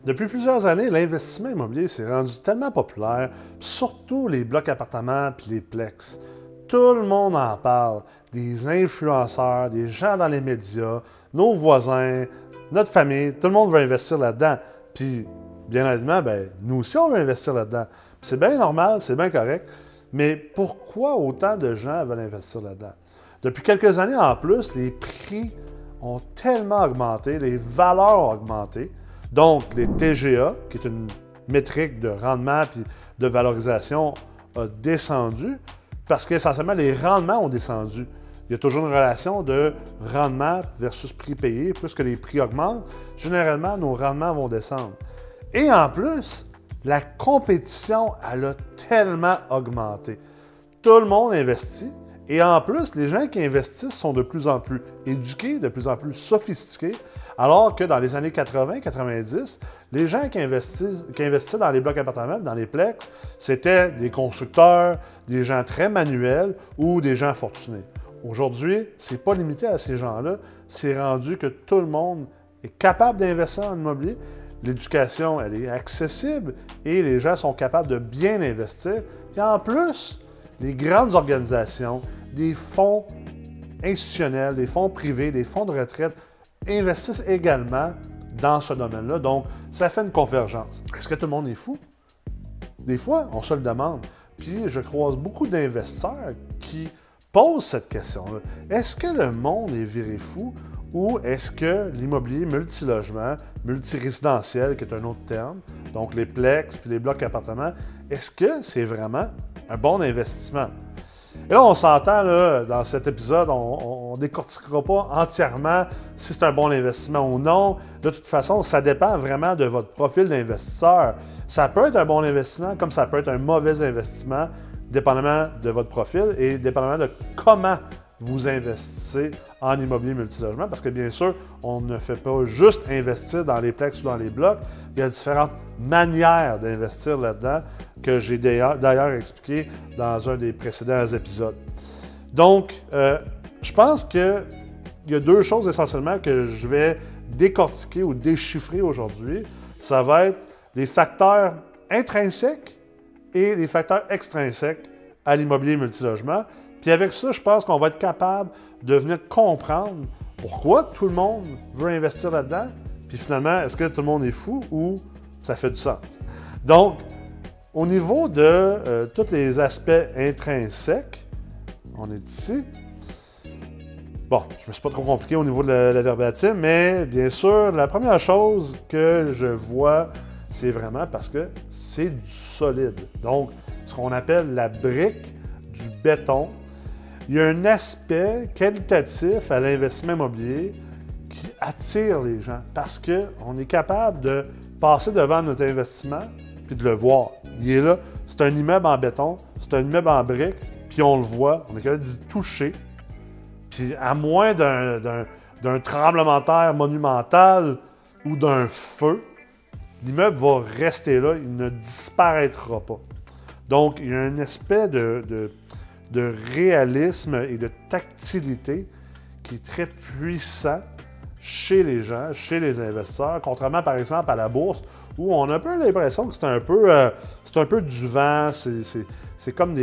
Depuis plusieurs années, l'investissement immobilier s'est rendu tellement populaire, surtout les blocs appartements puis les plex. Tout le monde en parle, des influenceurs, des gens dans les médias, nos voisins, notre famille, tout le monde veut investir là-dedans. Puis, bien honnêtement, nous aussi, on veut investir là-dedans. C'est bien normal, c'est bien correct, mais pourquoi autant de gens veulent investir là-dedans? Depuis quelques années en plus, les prix ont tellement augmenté, les valeurs ont augmenté. Donc, les TGA, qui est une métrique de rendement et de valorisation, a descendu parce qu'essentiellement, les rendements ont descendu. Il y a toujours une relation de rendement versus prix payé. Plus que les prix augmentent, généralement, nos rendements vont descendre. Et en plus, la compétition, elle a tellement augmenté. Tout le monde investit. Et en plus, les gens qui investissent sont de plus en plus éduqués, de plus en plus sophistiqués, alors que dans les années 80-90, les gens qui investissaient dans les blocs appartements, dans les plex, c'était des constructeurs, des gens très manuels ou des gens fortunés. Aujourd'hui, ce n'est pas limité à ces gens-là. C'est rendu que tout le monde est capable d'investir en immobilier. L'éducation, elle est accessible et les gens sont capables de bien investir. Et en plus, les grandes organisations, des fonds institutionnels, des fonds privés, des fonds de retraite investissent également dans ce domaine-là. Donc, ça fait une convergence. Est-ce que tout le monde est fou? Des fois, on se le demande. Puis, je croise beaucoup d'investisseurs qui posent cette question-là. Est-ce que le monde est viré fou ou est-ce que l'immobilier multilogement, multirésidentiel, qui est un autre terme, donc les plex puis les blocs appartements, est-ce que c'est vraiment un bon investissement? Et là, on s'entend, là, dans cet épisode, on ne décortiquera pas entièrement si c'est un bon investissement ou non. De toute façon, ça dépend vraiment de votre profil d'investisseur. Ça peut être un bon investissement comme ça peut être un mauvais investissement, dépendamment de votre profil et dépendamment de comment vous investissez en immobilier multilogement. Parce que bien sûr, on ne fait pas juste investir dans les plex ou dans les blocs. Il y a différentes manières d'investir là-dedans que j'ai d'ailleurs expliqué dans un des précédents épisodes. Donc, je pense qu'il y a deux choses essentiellement que je vais décortiquer ou déchiffrer aujourd'hui. Ça va être les facteurs intrinsèques et les facteurs extrinsèques à l'immobilier multilogement. Puis avec ça, je pense qu'on va être capable de venir comprendre pourquoi tout le monde veut investir là-dedans. Puis finalement, est-ce que tout le monde est fou ou ça fait du sens? Donc, au niveau de tous les aspects intrinsèques, on est ici. Bon, je ne me suis pas trop compliqué au niveau de la verbatim, mais bien sûr, la première chose que je vois, c'est vraiment parce que c'est du solide. Donc, ce qu'on appelle la brique du béton. Il y a un aspect qualitatif à l'investissement immobilier qui attire les gens parce qu'on est capable de passer devant notre investissement puis de le voir. Il est là, c'est un immeuble en béton, c'est un immeuble en briques, puis on le voit, on est capable d'y toucher. Puis à moins d'un tremblement de terre monumental ou d'un feu, l'immeuble va rester là, il ne disparaîtra pas. Donc, il y a un aspect de réalisme et de tactilité qui est très puissant chez les gens, chez les investisseurs, contrairement par exemple à la bourse où on a un peu l'impression que c'est un peu du vent, c'est comme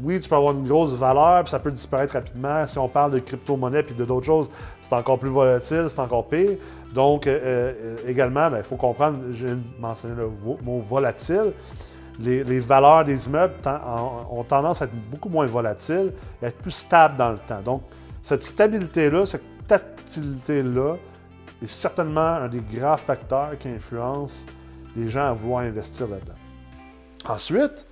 oui, tu peux avoir une grosse valeur puis ça peut disparaître rapidement. Si on parle de crypto-monnaie puis de d'autres choses, c'est encore plus volatile, c'est encore pire. Donc, également, il faut comprendre, j'ai mentionné le mot volatile. Les valeurs des immeubles ont tendance à être beaucoup moins volatiles et à être plus stables dans le temps. Donc, cette stabilité-là, cette tactilité-là est certainement un des grands facteurs qui influence les gens à vouloir investir là-dedans. Ensuite,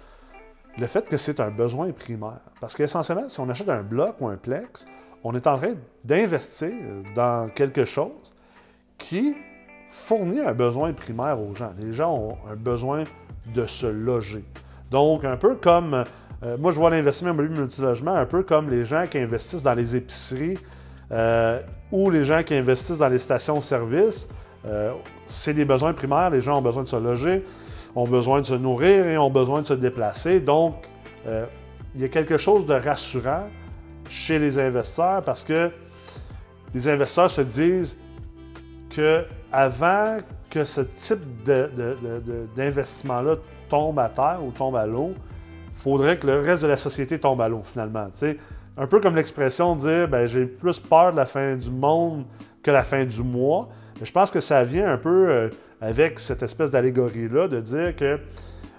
le fait que c'est un besoin primaire. Parce qu'essentiellement, si on achète un bloc ou un plex, on est en train d'investir dans quelque chose qui fournit un besoin primaire aux gens. Les gens ont un besoin de se loger. Donc, un peu comme, moi je vois l'investissement immobilier multilogement un peu comme les gens qui investissent dans les épiceries ou les gens qui investissent dans les stations-service. C'est des besoins primaires, les gens ont besoin de se loger, ont besoin de se nourrir et ont besoin de se déplacer. Donc, il y a quelque chose de rassurant chez les investisseurs parce que les investisseurs se disent qu'avant que ce type d'investissement-là tombe à terre ou tombe à l'eau, il faudrait que le reste de la société tombe à l'eau, finalement. T'sais, un peu comme l'expression de dire ben, « j'ai plus peur de la fin du monde que la fin du mois ». Je pense que ça vient un peu avec cette espèce d'allégorie-là, de dire que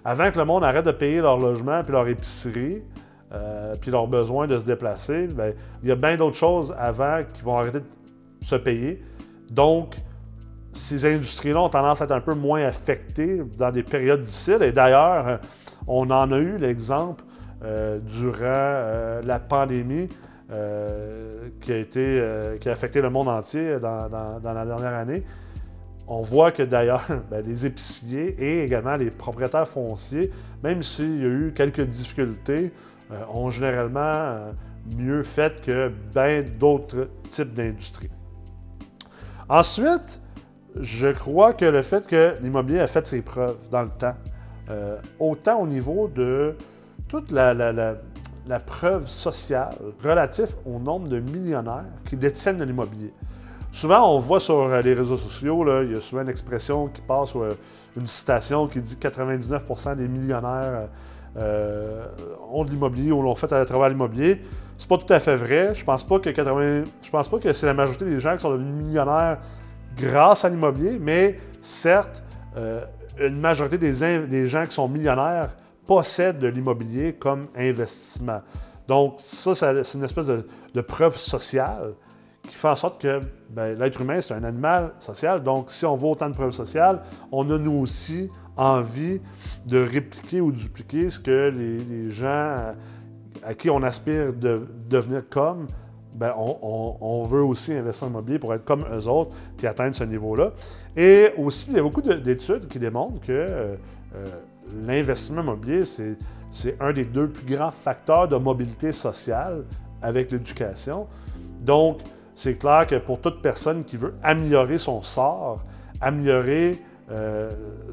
avant que le monde arrête de payer leur logement puis leur épicerie, puis leur besoin de se déplacer, bien, il y a bien d'autres choses avant qui vont arrêter de se payer. Donc, ces industries-là ont tendance à être un peu moins affectées dans des périodes difficiles. Et d'ailleurs, on en a eu l'exemple durant la pandémie qui a affecté le monde entier dans la dernière année. On voit que d'ailleurs, les épiciers et également les propriétaires fonciers, même s'il y a eu quelques difficultés, ont généralement mieux fait que bien d'autres types d'industries. Ensuite, je crois que le fait que l'immobilier a fait ses preuves dans le temps, autant au niveau de toute la preuve sociale relative au nombre de millionnaires qui détiennent de l'immobilier. Souvent, on voit sur les réseaux sociaux, là, il y a souvent une expression qui passe, ou une citation qui dit que 99% des millionnaires ont de l'immobilier ou l'ont fait à travers l'immobilier. C'est pas tout à fait vrai. Je pense pas que c'est la majorité des gens qui sont devenus millionnaires grâce à l'immobilier, mais certes, une majorité des gens qui sont millionnaires possèdent de l'immobilier comme investissement. Donc ça c'est une espèce de preuve sociale qui fait en sorte que l'être humain, c'est un animal social. Donc, si on voit autant de preuves sociales, on a nous aussi envie de répliquer ou dupliquer ce que les gens à qui on aspire de devenir comme, on veut aussi investir en immobilier pour être comme eux autres qui atteignent ce niveau-là. Et aussi, il y a beaucoup d'études qui démontrent que l'investissement immobilier, c'est un des deux plus grands facteurs de mobilité sociale avec l'éducation. Donc, c'est clair que pour toute personne qui veut améliorer son sort, améliorer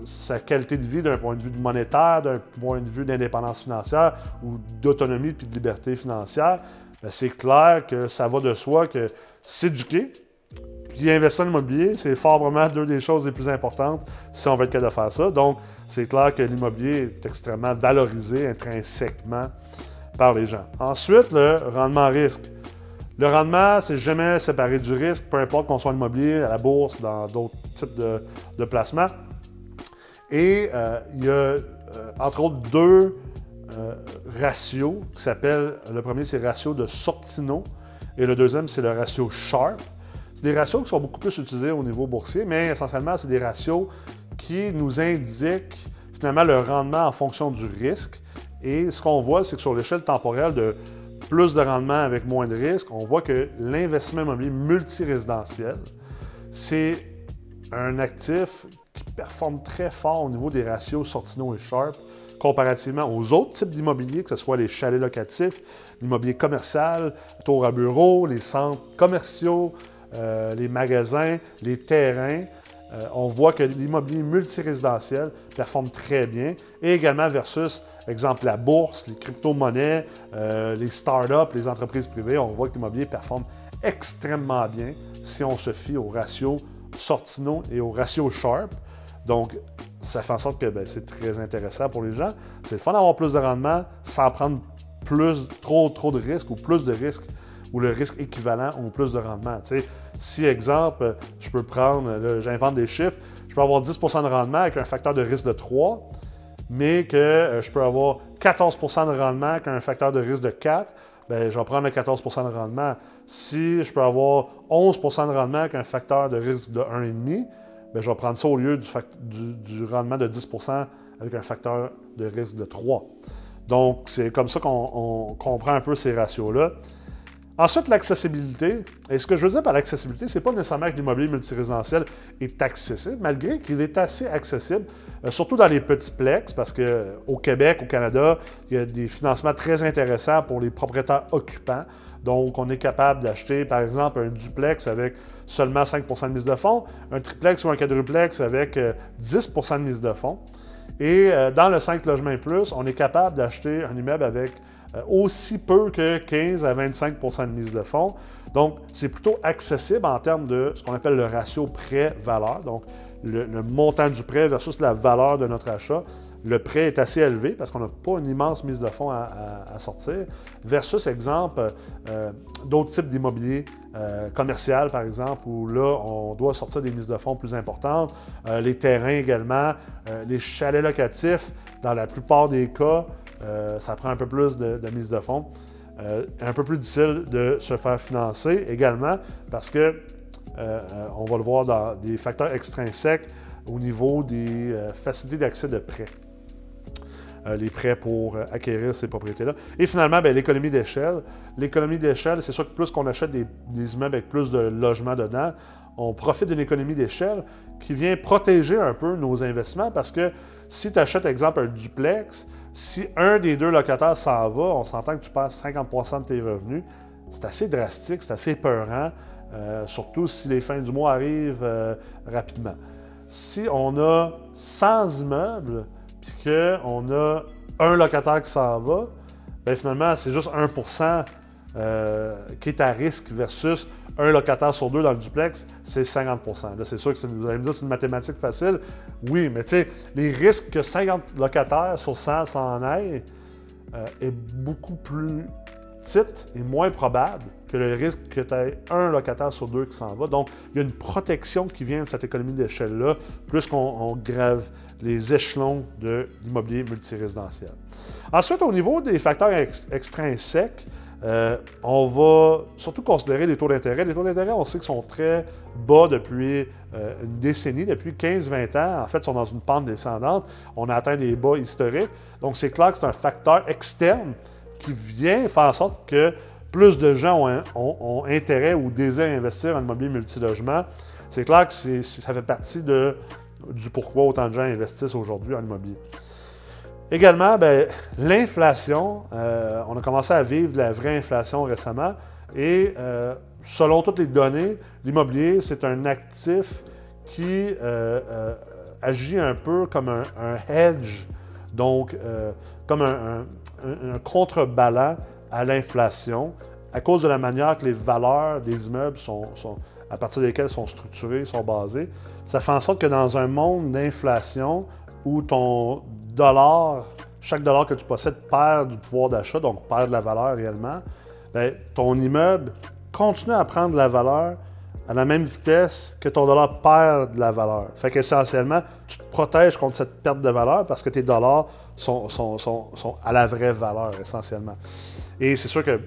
sa qualité de vie d'un point de vue monétaire, d'un point de vue d'indépendance financière ou d'autonomie et de liberté financière, c'est clair que ça va de soi que s'éduquer puis investir en immobilier, c'est fort vraiment deux des choses les plus importantes si on veut être capable de faire ça. Donc, c'est clair que l'immobilier est extrêmement valorisé intrinsèquement par les gens. Ensuite, le rendement risque. Le rendement, c'est jamais séparé du risque, peu importe qu'on soit en immobilier, à la bourse, dans d'autres types de placements. Et il y a, entre autres, deux ratios qui s'appellent, le premier, c'est le ratio de Sortino et le deuxième, c'est le ratio Sharpe. C'est des ratios qui sont beaucoup plus utilisés au niveau boursier, mais essentiellement, c'est des ratios qui nous indiquent finalement le rendement en fonction du risque. Et ce qu'on voit, c'est que sur l'échelle temporelle de plus de rendement avec moins de risque, on voit que l'investissement immobilier multirésidentiel, c'est un actif qui performe très fort au niveau des ratios Sortino et Sharpe comparativement aux autres types d'immobilier, que ce soit les chalets locatifs, l'immobilier commercial, les tours à bureaux, les centres commerciaux, les magasins, les terrains. On voit que l'immobilier multirésidentiel performe très bien, et également versus, exemple, la bourse, les crypto-monnaies, les startups, les entreprises privées. On voit que l'immobilier performe extrêmement bien si on se fie au ratio Sortino et au ratio Sharpe. Donc, ça fait en sorte que c'est très intéressant pour les gens. C'est le fun d'avoir plus de rendement sans prendre trop de risques ou plus de risques ou le risque équivalent ou plus de rendement. Tu sais, si, exemple, je peux prendre, j'invente des chiffres, je peux avoir 10 % de rendement avec un facteur de risque de 3, mais que je peux avoir 14 % de rendement avec un facteur de risque de 4, je vais prendre le 14 % de rendement. Si je peux avoir 11 % de rendement avec un facteur de risque de 1,5, je vais prendre ça au lieu du rendement de 10 % avec un facteur de risque de 3. Donc, c'est comme ça qu'on comprend un peu ces ratios-là. Ensuite, l'accessibilité. Et ce que je veux dire par l'accessibilité, c'est pas nécessairement que l'immobilier multirésidentiel est accessible, malgré qu'il est assez accessible, surtout dans les petits plex, parce qu'au Québec, au Canada, il y a des financements très intéressants pour les propriétaires occupants. Donc, on est capable d'acheter, par exemple, un duplex avec seulement 5 % de mise de fonds, un triplex ou un quadruplex avec 10 % de mise de fonds. Et dans le 5 logements et plus, on est capable d'acheter un immeuble avec aussi peu que 15 à 25 % de mise de fonds. Donc, c'est plutôt accessible en termes de ce qu'on appelle le ratio prêt-valeur. Donc, le montant du prêt versus la valeur de notre achat, le prêt est assez élevé parce qu'on n'a pas une immense mise de fonds à sortir, versus, exemple, d'autres types d'immobilier commercial, par exemple, où là, on doit sortir des mises de fonds plus importantes. Les terrains également, les chalets locatifs, dans la plupart des cas, ça prend un peu plus de mise de fonds. Un peu plus difficile de se faire financer également parce que, on va le voir dans des facteurs extrinsèques au niveau des facilités d'accès de prêts. Les prêts pour acquérir ces propriétés-là. Et finalement, l'économie d'échelle. L'économie d'échelle, c'est sûr que plus qu'on achète des immeubles avec plus de logements dedans, on profite d'une économie d'échelle qui vient protéger un peu nos investissements parce que si tu achètes, exemple, un duplex, si un des deux locataires s'en va, on s'entend que tu perds 50% de tes revenus. C'est assez drastique, c'est assez peurant, surtout si les fins du mois arrivent rapidement. Si on a 100 immeubles, puis qu'on a un locataire qui s'en va, finalement, c'est juste 1% qui est à risque versus un locataire sur deux dans le duplex, c'est 50%. Là, c'est sûr que vous allez me dire que c'est une mathématique facile. Oui, mais tu sais, les risques que 50 locataires sur 100 s'en aillent est beaucoup plus petite et moins probable que le risque que tu aies un locataire sur deux qui s'en va. Donc, il y a une protection qui vient de cette économie d'échelle-là, plus qu'on grave les échelons de l'immobilier multirésidentiel. Ensuite, au niveau des facteurs extrinsèques, on va surtout considérer les taux d'intérêt. Les taux d'intérêt, on sait qu'ils sont très bas depuis une décennie, depuis 15-20 ans. En fait, ils sont dans une pente descendante. On a atteint des bas historiques. Donc, c'est clair que c'est un facteur externe qui vient faire en sorte que plus de gens ont intérêt ou désirent investir en immobilier multilogement. C'est clair que ça fait partie du pourquoi autant de gens investissent aujourd'hui en immobilier. Également, l'inflation, on a commencé à vivre de la vraie inflation récemment et selon toutes les données, l'immobilier, c'est un actif qui agit un peu comme un hedge, donc comme un contrebalan à l'inflation à cause de la manière que les valeurs des immeubles à partir desquelles sont structurées, sont basées. Ça fait en sorte que dans un monde d'inflation où ton dollar, chaque dollar que tu possèdes perd du pouvoir d'achat, donc perd de la valeur réellement, ton immeuble continue à prendre de la valeur à la même vitesse que ton dollar perd de la valeur. Fait qu'essentiellement, tu te protèges contre cette perte de valeur parce que tes dollars sont à la vraie valeur essentiellement. Et c'est sûr que,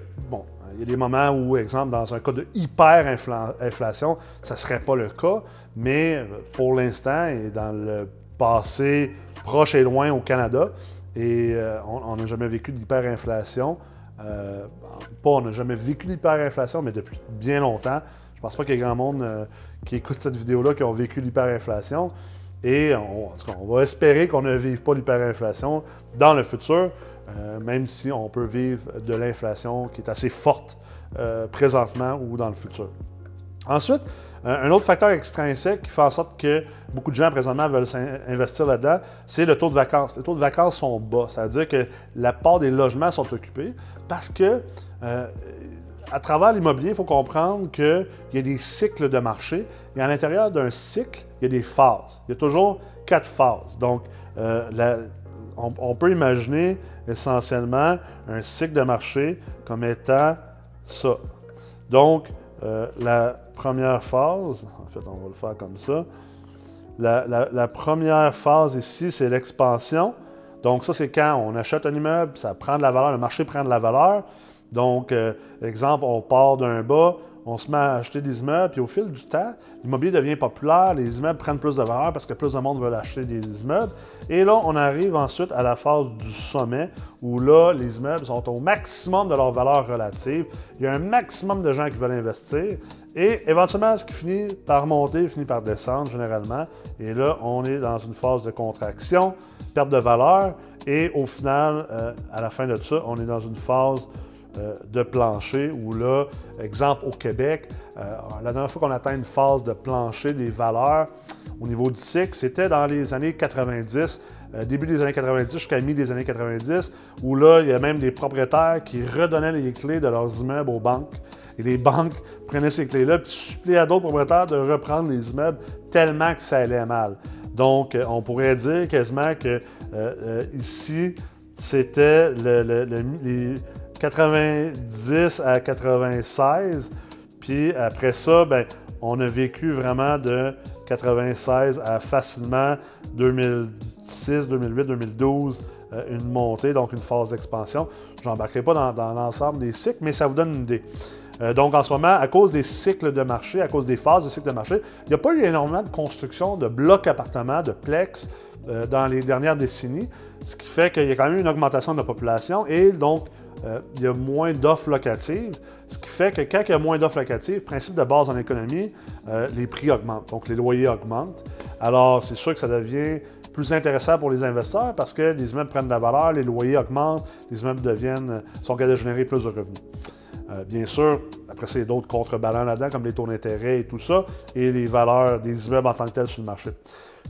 il y a des moments où, exemple, dans un cas de hyperinflation, ça ne serait pas le cas, mais pour l'instant et dans le passé proche et loin au Canada, et on n'a jamais vécu d'hyperinflation. On n'a jamais vécu d'hyperinflation, mais depuis bien longtemps. Je ne pense pas qu'il y ait grand monde qui écoute cette vidéo-là qui ont vécu l'hyperinflation. Et en tout cas, on va espérer qu'on ne vive pas l'hyperinflation dans le futur, même si on peut vivre de l'inflation qui est assez forte présentement ou dans le futur. Ensuite, un autre facteur extrinsèque qui fait en sorte que beaucoup de gens présentement veulent investir là-dedans, c'est le taux de vacances. Les taux de vacances sont bas, ça veut dire que la part des logements sont occupés parce que à travers l'immobilier, il faut comprendre qu'il y a des cycles de marché et à l'intérieur d'un cycle, il y a des phases. Il y a toujours 4 phases. Donc, on peut imaginer essentiellement un cycle de marché comme étant ça. Donc, la première phase, en fait, on va le faire comme ça. La première phase ici, c'est l'expansion. Donc, ça, c'est quand on achète un immeuble, ça prend de la valeur, le marché prend de la valeur. Donc, exemple, on part d'un bas, on se met à acheter des immeubles, puis au fil du temps, l'immobilier devient populaire, les immeubles prennent plus de valeur parce que plus de monde veut acheter des immeubles. Et là, on arrive ensuite à la phase du sommet, où là, les immeubles sont au maximum de leur valeur relative. Il y a un maximum de gens qui veulent investir. Et éventuellement, ce qui finit par monter, finit par descendre généralement. Et là, on est dans une phase de contraction, perte de valeur. Et au final, à la fin de ça, on est dans une phase de plancher où là, exemple au Québec, la dernière fois qu'on atteint une phase de plancher des valeurs au niveau du cycle, c'était dans les années 90, début des années 90 jusqu'à mi des années 90, où là, il y a même des propriétaires qui redonnaient les clés de leurs immeubles aux banques. Et les banques prenaient ces clés-là et suppliaient à d'autres propriétaires de reprendre les immeubles tellement que ça allait mal. Donc, on pourrait dire quasiment que ici, c'était les 90 à 96. Puis après ça, ben, on a vécu vraiment de 96 à facilement 2006, 2008, 2012, une montée, donc une phase d'expansion. Je n'embarquerai pas dans l'ensemble des cycles, mais ça vous donne une idée. Donc, en ce moment, à cause des cycles de marché, à cause des phases de cycle de marché, il n'y a pas eu énormément de construction de blocs appartements, de plex dans les dernières décennies, ce qui fait qu'il y a quand même une augmentation de la population et donc, il y a moins d'offres locatives, ce qui fait que quand il y a moins d'offres locatives, principe de base en économie, les prix augmentent, donc les loyers augmentent. Alors, c'est sûr que ça devient plus intéressant pour les investisseurs parce que les immeubles prennent de la valeur, les loyers augmentent, les immeubles sont capables de générer plus de revenus. Bien sûr, après ça, il y a d'autres contreballants là-dedans, comme les taux d'intérêt et tout ça, et les valeurs des immeubles en tant que tels sur le marché.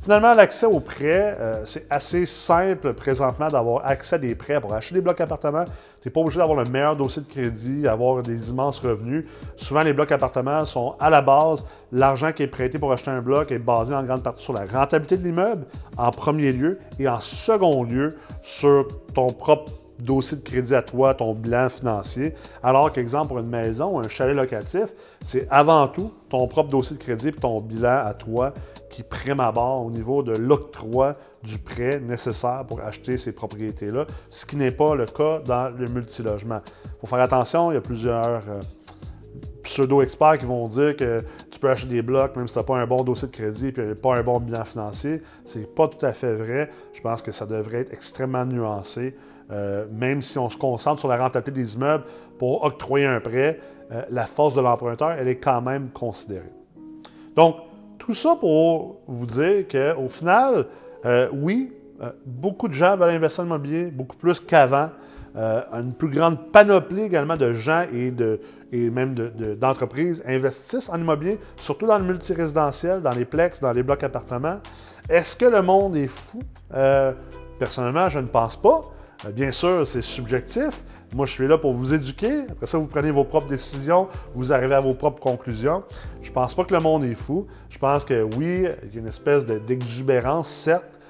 Finalement, l'accès aux prêts, c'est assez simple présentement d'avoir accès à des prêts pour acheter des blocs appartements. Tu n'es pas obligé d'avoir le meilleur dossier de crédit, avoir des immenses revenus. Souvent, les blocs appartements sont à la base, l'argent qui est prêté pour acheter un bloc est basé en grande partie sur la rentabilité de l'immeuble, en premier lieu, et en second lieu, sur ton propre dossier de crédit à toi, ton bilan financier. Alors qu'exemple, pour une maison ou un chalet locatif, c'est avant tout ton propre dossier de crédit et ton bilan à toi qui prime à bord au niveau de l'octroi du prêt nécessaire pour acheter ces propriétés-là, ce qui n'est pas le cas dans le multilogement. Il faut faire attention, il y a plusieurs pseudo-experts qui vont dire que tu peux acheter des blocs même si tu n'as pas un bon dossier de crédit et pas un bon bilan financier. C'est pas tout à fait vrai. Je pense que ça devrait être extrêmement nuancé. Même si on se concentre sur la rentabilité des immeubles pour octroyer un prêt, la force de l'emprunteur, elle est quand même considérée. Donc, tout ça pour vous dire qu'au final, oui, beaucoup de gens veulent investir en immobilier, beaucoup plus qu'avant. Une plus grande panoplie également de gens et même d'entreprises investissent en immobilier, surtout dans le multirésidentiel, dans les plex, dans les blocs appartements. Est-ce que le monde est fou? Personnellement, je ne pense pas. Bien sûr, c'est subjectif. Moi, je suis là pour vous éduquer. Après ça, vous prenez vos propres décisions, vous arrivez à vos propres conclusions. Je ne pense pas que le monde est fou. Je pense que oui, il y a une espèce d'exubérance, certes.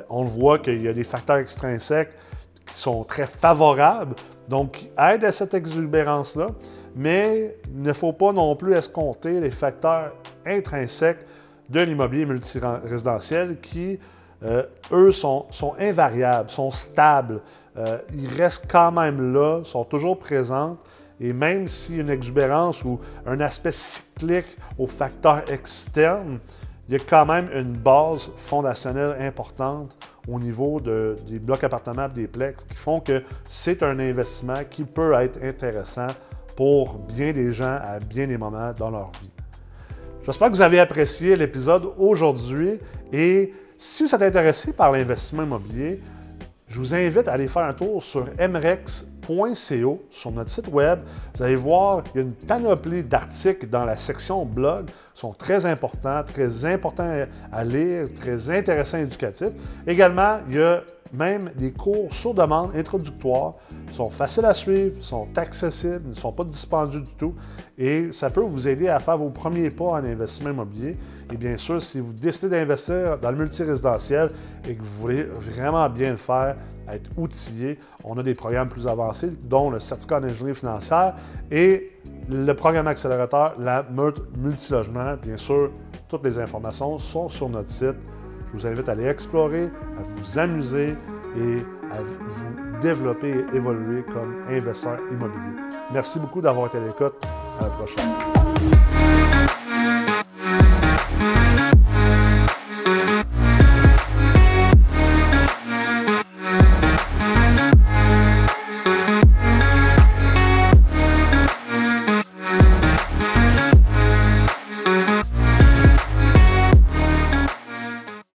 On le voit qu'il y a des facteurs extrinsèques qui sont très favorables, donc qui aident à cette exubérance-là. Mais il ne faut pas non plus escompter les facteurs intrinsèques de l'immobilier multirésidentiel qui, eux, sont invariables, sont stables. Ils restent quand même là, sont toujours présents. Et même s'il y a une exubérance ou un aspect cyclique aux facteurs externes, il y a quand même une base fondationnelle importante au niveau des blocs appartements et des plex qui font que c'est un investissement qui peut être intéressant pour bien des gens à bien des moments dans leur vie. J'espère que vous avez apprécié l'épisode aujourd'hui et si vous êtes intéressé par l'investissement immobilier, je vous invite à aller faire un tour sur mrex.co, sur notre site web. Vous allez voir, il y a une panoplie d'articles dans la section blog. Ils sont très importants à lire, très intéressants et éducatifs. Également, il y a même des cours sur demande introductoires. Ils sont faciles à suivre, sont accessibles, ne sont pas dispendieux du tout. Et ça peut vous aider à faire vos premiers pas en investissement immobilier. Et bien sûr, si vous décidez d'investir dans le multirésidentiel et que vous voulez vraiment bien le faire, être outillé, on a des programmes plus avancés, dont le certificat en ingénierie financière et le programme accélérateur, la multilogement. Bien sûr, toutes les informations sont sur notre site. Je vous invite à aller explorer, à vous amuser et à vous développer et évoluer comme investisseur immobilier. Merci beaucoup d'avoir été à l'écoute. À la prochaine.